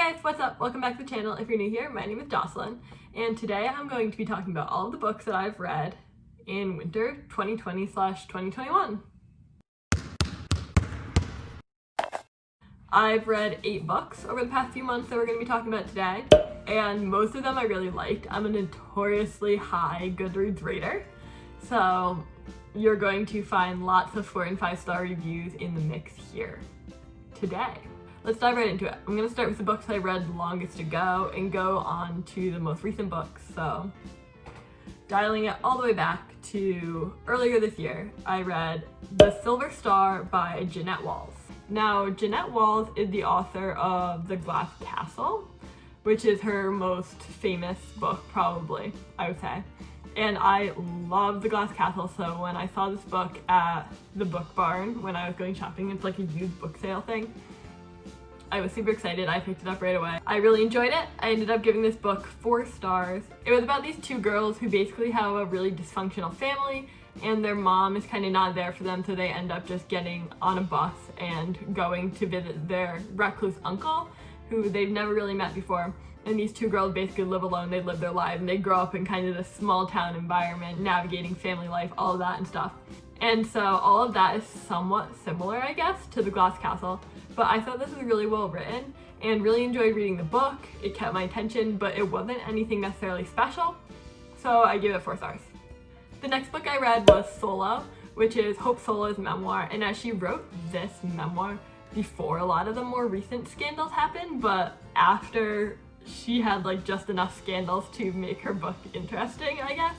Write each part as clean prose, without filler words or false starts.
Hey guys, what's up? Welcome back to the channel. If you're new here, my name is Jocelyn, and today I'm going to be talking about all of the books that I've read in winter 2020/2021. I've read 8 books over the past few months that we're going to be talking about today, and most of them I really liked. I'm a notoriously high Goodreads rater, so you're going to find lots of 4 and 5-star reviews in the mix here today. Let's dive right into it. I'm going to start with the books I read longest ago and go on to the most recent books. So dialing it all the way back to earlier this year, I read The Silver Star by Jeanette Walls. Now, Jeanette Walls is the author of The Glass Castle, which is her most famous book, probably, I would say. And I love The Glass Castle, so when I saw this book at the Book Barn when I was going shopping, it's like a used book sale thing, I was super excited. I picked it up right away. I really enjoyed it. I ended up giving this book 4 stars. It was about these 2 girls who basically have a really dysfunctional family, and their mom is kind of not there for them, so they end up just getting on a bus and going to visit their recluse uncle, who they've never really met before. And these 2 girls basically live alone. They live their lives, and they grow up in kind of this small town environment, navigating family life, all of that and stuff. And so all of that is somewhat similar, I guess, to The Glass Castle. But I thought this was really well written and really enjoyed reading the book. It kept my attention, but it wasn't anything necessarily special, so I gave it 4 stars. The next book I read was Solo, which is Hope Solo's memoir, and as she wrote this memoir before a lot of the more recent scandals happened, but after she had like just enough scandals to make her book interesting, I guess.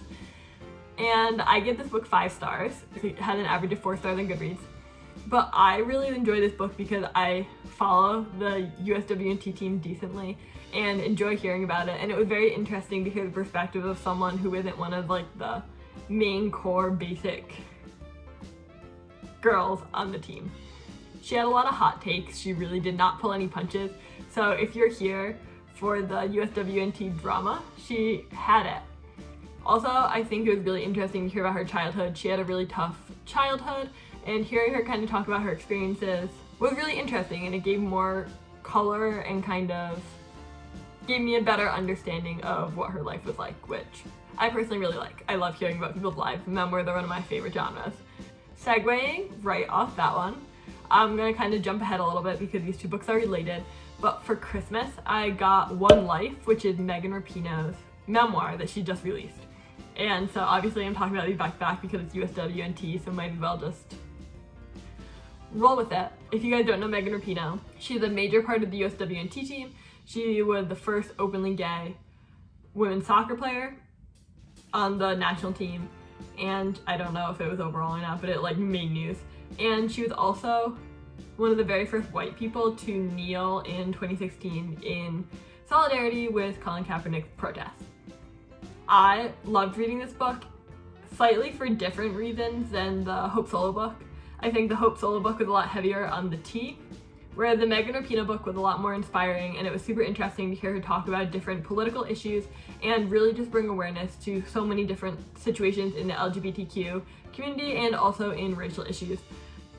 And I give this book 5 stars. It had an average of 4 stars on Goodreads. But I really enjoy this book because I follow the USWNT team decently and enjoy hearing about it. And it was very interesting to hear the perspective of someone who isn't one of like the main core basic girls on the team. She had a lot of hot takes. She really did not pull any punches. So if you're here for the USWNT drama, she had it. Also, I think it was really interesting to hear about her childhood. She had a really tough childhood, and hearing her kind of talk about her experiences was really interesting, and it gave more color and kind of gave me a better understanding of what her life was like, which I personally really like. I love hearing about people's lives. Memoirs are one of my favorite genres. Segueing right off that one, I'm gonna kind of jump ahead a little bit because these 2 books are related, but for Christmas, I got One Life, which is Megan Rapinoe's memoir that she just released. And so obviously I'm talking about these back to back because it's USWNT, so might as well just roll with it. If you guys don't know Megan Rapinoe, she's a major part of the USWNT team. She was the first openly gay women's soccer player on the national team, and I don't know if it was overall or not, but it like made news. And she was also one of the very first white people to kneel in 2016 in solidarity with Colin Kaepernick's protests. I loved reading this book, slightly for different reasons than the Hope Solo book. I think the Hope Solo book was a lot heavier on the tea, whereas the Megan Rapinoe book was a lot more inspiring, and it was super interesting to hear her talk about different political issues and really just bring awareness to so many different situations in the LGBTQ community and also in racial issues.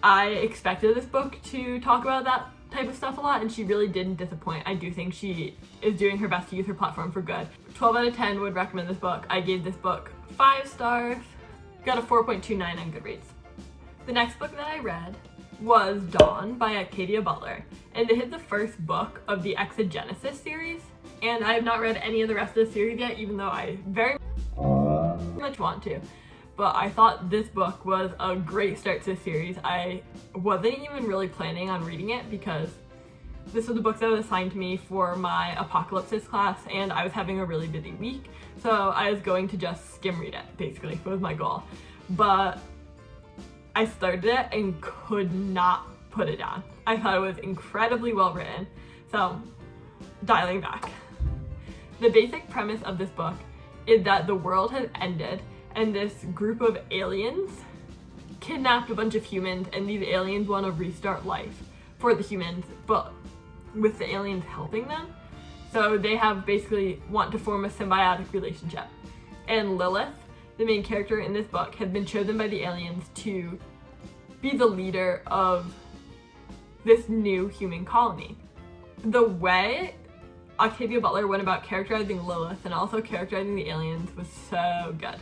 I expected this book to talk about that type of stuff a lot, and she really didn't disappoint. I do think she is doing her best to use her platform for good. 12 out of 10 would recommend this book. I gave this book 5 stars, got a 4.29 on Goodreads. The next book that I read was Dawn by Octavia Butler, and it is the first book of the Exogenesis series, and I have not read any of the rest of the series yet, even though I very much want to. But I thought this book was a great start to the series. I wasn't even really planning on reading it because this was the book that was assigned to me for my apocalypsis class, and I was having a really busy week, so I was going to just skim read it, basically, was my goal. But I started it and could not put it down. I thought it was incredibly well written. So, dialing back. The basic premise of this book is that the world has ended, and this group of aliens kidnapped a bunch of humans, and these aliens want to restart life for the humans, but with the aliens helping them. So they have basically want to form a symbiotic relationship. And Lilith, the main character in this book, has been chosen by the aliens to be the leader of this new human colony. The way Octavia Butler went about characterizing Lilith and also characterizing the aliens was so good.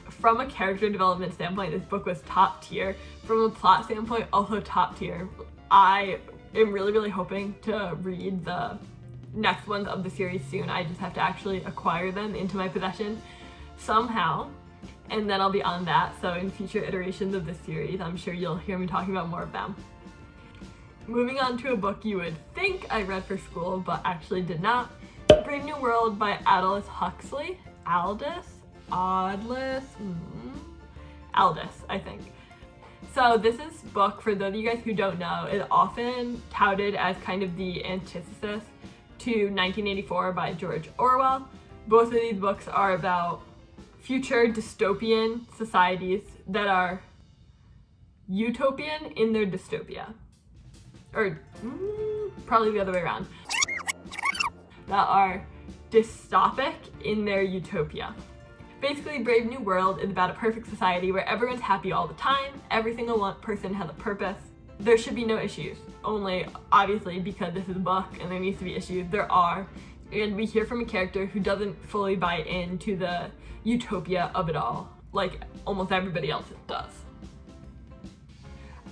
From a character development standpoint, this book was top tier. From a plot standpoint, also top tier. I am really hoping to read the next ones of the series soon. I just have to actually acquire them into my possession somehow, and then I'll be on that. So in future iterations of this series, I'm sure you'll hear me talking about more of them. Moving on to a book you would think I read for school, but actually did not. Brave New World by Aldous Huxley. Aldous, I think. So this book, for those of you guys who don't know, is often touted as kind of the antithesis to 1984 by George Orwell. Both of these books are about future dystopian societies that are utopian in their dystopia. Or probably the other way around. That are dystopic in their utopia. Basically, Brave New World is about a perfect society where everyone's happy all the time, every single person has a purpose. There should be no issues. Only, obviously, because this is a book and there needs to be issues, there are. And we hear from a character who doesn't fully buy into the utopia of it all, like almost everybody else does.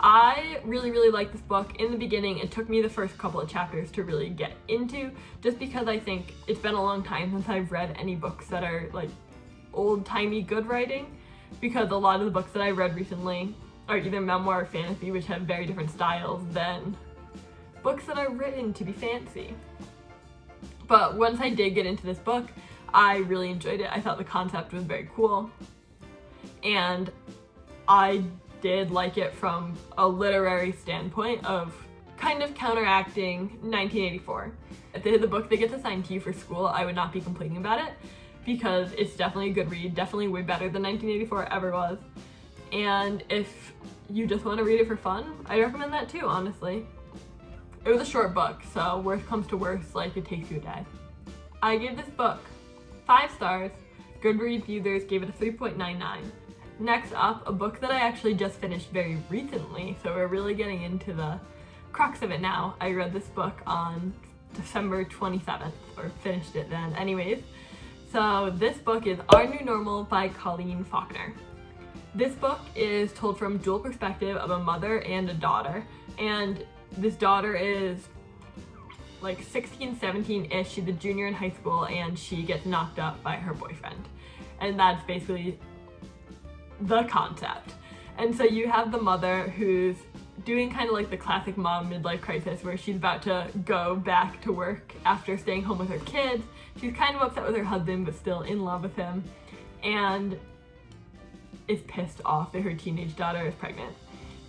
I really like this book. In the beginning, it took me the first couple of chapters to really get into, just because I think it's been a long time since I've read any books that are like old-timey good writing, because a lot of the books that I read recently are either memoir or fantasy, which have very different styles than books that are written to be fancy. But once I did get into this book, I really enjoyed it. I thought the concept was very cool, and I did like it from a literary standpoint of kind of counteracting 1984. If they had the book that gets assigned to you for school, I would not be complaining about it, because it's definitely a good read, definitely way better than 1984 ever was. And if you just want to read it for fun, I recommend that too, honestly. It was a short book, so worst comes to worst, like it takes you a day. I gave this book 5 stars. Goodreads users gave it a 3.99. Next up, a book that I actually just finished very recently, so we're really getting into the crux of it now. I read this book on December 27th, or finished it then. Anyways, so this book is Our New Normal by Colleen Faulkner. This book is told from dual perspective of a mother and a daughter, and this daughter is like 16, 17-ish. She's a junior in high school, and she gets knocked up by her boyfriend. And that's basically the concept. And so you have the mother who's doing kind of like the classic mom midlife crisis, where she's about to go back to work after staying home with her kids. She's kind of upset with her husband, but still in love with him, and is pissed off that her teenage daughter is pregnant.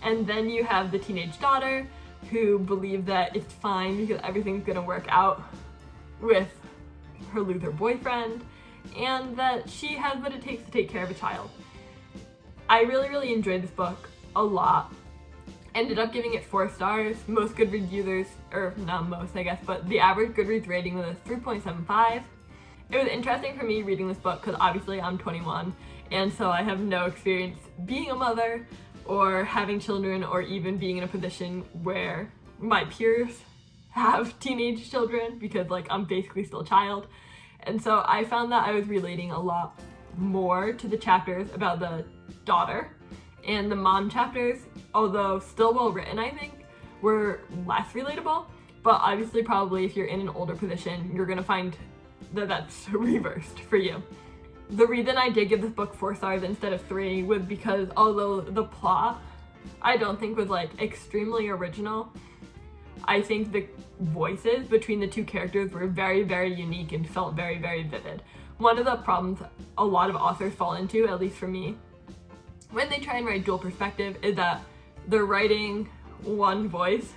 And then you have the teenage daughter who believes that it's fine because everything's gonna work out with her loser boyfriend, and that she has what it takes to take care of a child. I really enjoyed this book a lot. Ended up giving it 4 stars. Most Goodreads users, or not most I guess, but the average Goodreads rating was a 3.75. It was interesting for me reading this book because obviously I'm 21, and so I have no experience being a mother or having children, or even being in a position where my peers have teenage children, because like I'm basically still a child. And so I found that I was relating a lot more to the chapters about the daughter, and the mom chapters, although still well written, I think, were less relatable. But obviously probably if you're in an older position, you're gonna find that that's reversed for you. The reason I did give this book 4 stars instead of 3 was because although the plot I don't think was like extremely original, I think the voices between the two characters were very unique and felt very vivid. One of the problems a lot of authors fall into, at least for me, when they try and write dual perspective, is that they're writing one voice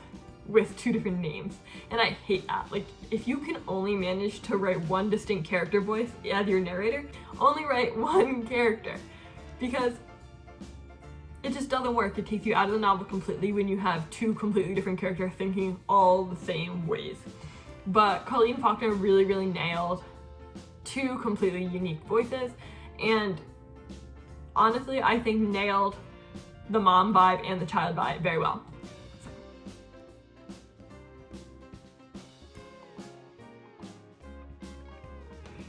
with 2 different names, and I hate that. Like, if you can only manage to write one distinct character voice as your narrator, only write one character, because it just doesn't work. It takes you out of the novel completely when you have 2 completely different characters thinking all the same ways. But Colleen Faulkner really nailed 2 completely unique voices, and honestly I think nailed the mom vibe and the child vibe very well.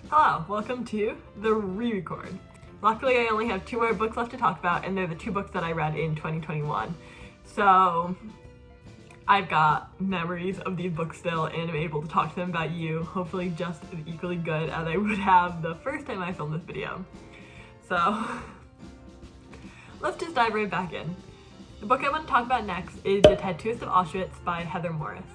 Hello, welcome to the re-record. Luckily, I only have 2 more books left to talk about, and they're the 2 books that I read in 2021. So I've got memories of these books still, and I'm able to talk to them about you, hopefully just as equally good as I would have the first time I filmed this video. So let's just dive right back in. The book I want to talk about next is The Tattoos of Auschwitz by Heather Morris.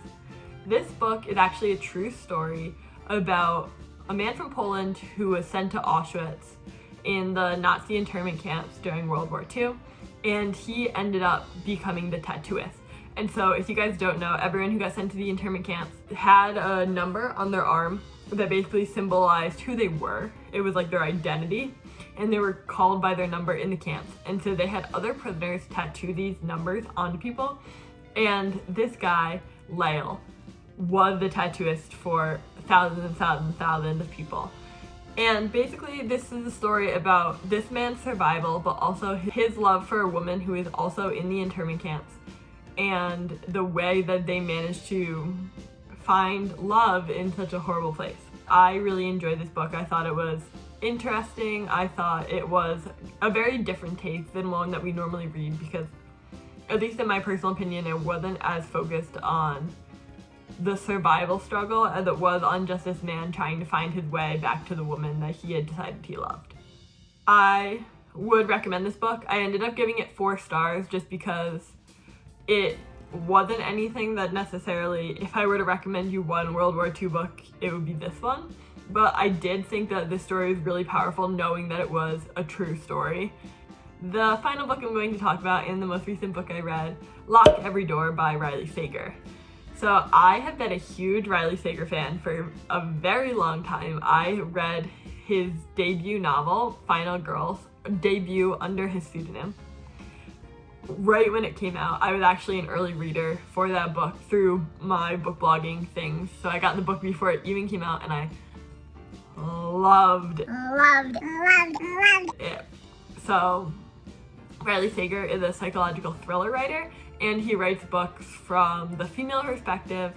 This book is actually a true story about a man from Poland who was sent to Auschwitz in the Nazi internment camps during World War II, and he ended up becoming the tattooist. And so, if you guys don't know, everyone who got sent to the internment camps had a number on their arm that basically symbolized who they were. It was like their identity, and they were called by their number in the camps. And so they had other prisoners tattoo these numbers onto people, and this guy, Lael, was the tattooist for thousands and thousands and thousands of people. And basically this is a story about this man's survival, but also his love for a woman who is also in the internment camps, and the way that they managed to find love in such a horrible place. I really enjoyed this book. I thought it was interesting. I thought it was a very different take than one that we normally read, because at least in my personal opinion, it wasn't as focused on the survival struggle as it was on just this man trying to find his way back to the woman that he had decided he loved. I would recommend this book. I ended up giving it 4 stars just because it wasn't anything that necessarily, if I were to recommend you one World War II book, it would be this one. But I did think that this story was really powerful, knowing that it was a true story. The final book I'm going to talk about, and the most recent book I read, Lock Every Door by Riley Sager. So I have been a huge Riley Sager fan for a very long time. I read his debut novel, Final Girls, debut under his pseudonym, right when it came out. I was actually an early reader for that book through my book blogging things. So I got the book before it even came out, and I loved it. So Riley Sager is a psychological thriller writer, and he writes books from the female perspective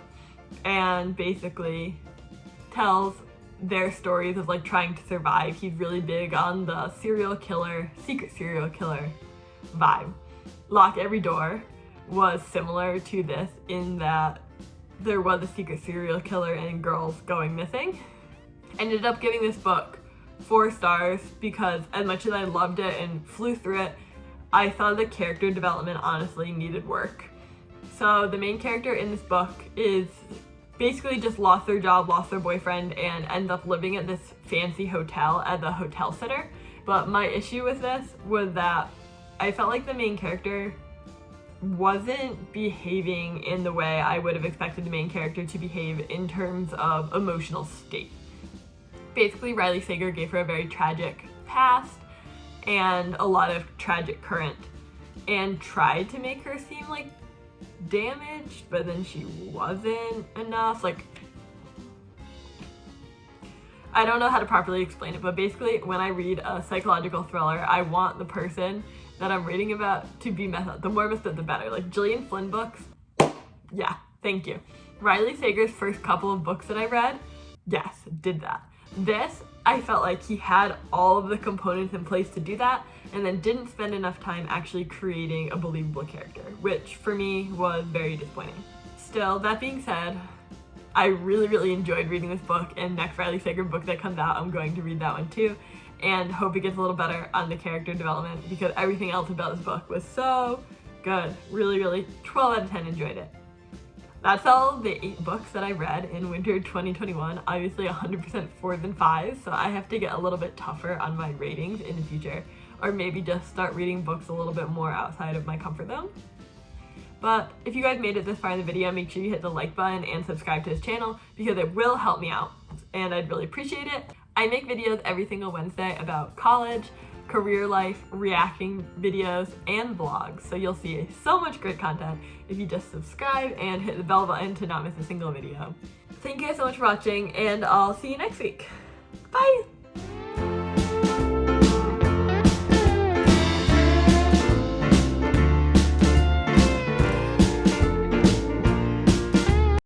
and basically tells their stories of like trying to survive. He's really big on the secret serial killer vibe. Lock Every Door was similar to this in that there was a secret serial killer and girls going missing. Ended up giving this book 4 stars because as much as I loved it and flew through it, I thought the character development honestly needed work. So the main character in this book is basically just lost their job, lost their boyfriend, and ends up living at this fancy hotel as a hotel sitter. But my issue with this was that I felt like the main character wasn't behaving in the way I would have expected the main character to behave in terms of emotional state. Basically, Riley Sager gave her a very tragic past and a lot of tragic current, and tried to make her seem like damaged, but then she wasn't enough. Like, I don't know how to properly explain it, but basically when I read a psychological thriller, I want the person that I'm reading about to be messed up. The more messed up, the better. Like Gillian Flynn books, yeah, thank you. Riley Sager's first couple of books that I read, yes, did that. This, I felt like he had all of the components in place to do that, and then didn't spend enough time actually creating a believable character, which for me was very disappointing. Still, that being said, I really enjoyed reading this book, and next Riley Sager book that comes out, I'm going to read that one too, and hope it gets a little better on the character development, because everything else about this book was so good. Really 12 out of 10 enjoyed it. That's all the 8 books that I read in winter 2021. Obviously 100% 4s and 5s, so I have to get a little bit tougher on my ratings in the future, or maybe just start reading books a little bit more outside of my comfort zone. But if you guys made it this far in the video, make sure you hit the like button and subscribe to this channel, because it will help me out, and I'd really appreciate it. I make videos every single Wednesday about college, career life, reacting videos, and vlogs, so you'll see so much great content if you just subscribe and hit the bell button to not miss a single video. Thank you guys so much for watching, and I'll see you next week. Bye!